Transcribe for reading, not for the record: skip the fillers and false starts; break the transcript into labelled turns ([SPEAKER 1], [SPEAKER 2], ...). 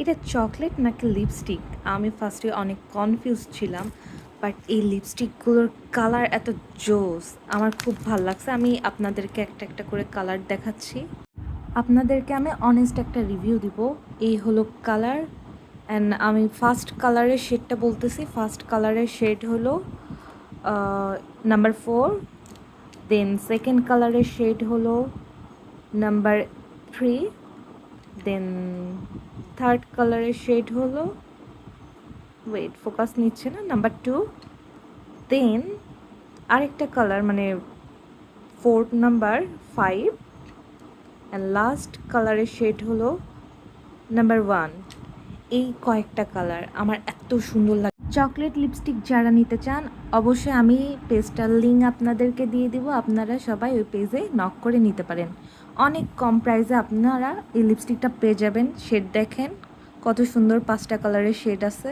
[SPEAKER 1] এটা চকলেট নাকি লিপস্টিক? আমি ফার্স্টে অনেক কনফিউজ ছিলাম। বাট এই লিপস্টিকগুলোর কালার এত জোস! আমার খুব ভাল লাগছে। আমি আপনাদেরকে একটা, একটা করে কালার দেখাচ্ছি। আপনাদেরকে আমি অনেস্ট একটা রিভিউ দিব। এই হলো কালার অ্যান্ড আমি ফার্স্ট কালারের শেডটা বলতেছি। ফার্স্ট কালারের শেড হলো নাম্বার 4, দেন সেকেন্ড কালারের শেড হলো নাম্বার 3, দেন থার্ড কালারের শেড হলো ওয়েট ফোকাস নিচ্ছে না, নাম্বার 2, দেন আরেকটা কালার মানে ফোর্থ নাম্বার 5 অ্যান্ড লাস্ট কালারের শেড হলো নাম্বার 1। এই কয়েকটা কালার আমার এত সুন্দর লাগে। চকলেট লিপস্টিক যারা নিতে চান অবশ্যই আমি পেজটার লিঙ্ক আপনাদেরকে দিয়ে দিব, আপনারা সবাই ওই পেজে নক করে নিতে পারেন। অনেক কম প্রাইসে আপনারা এই লিপস্টিকটা পেয়ে যাবেন। শেড দেখেন কত সুন্দর, 5টা কালারের শেড আছে।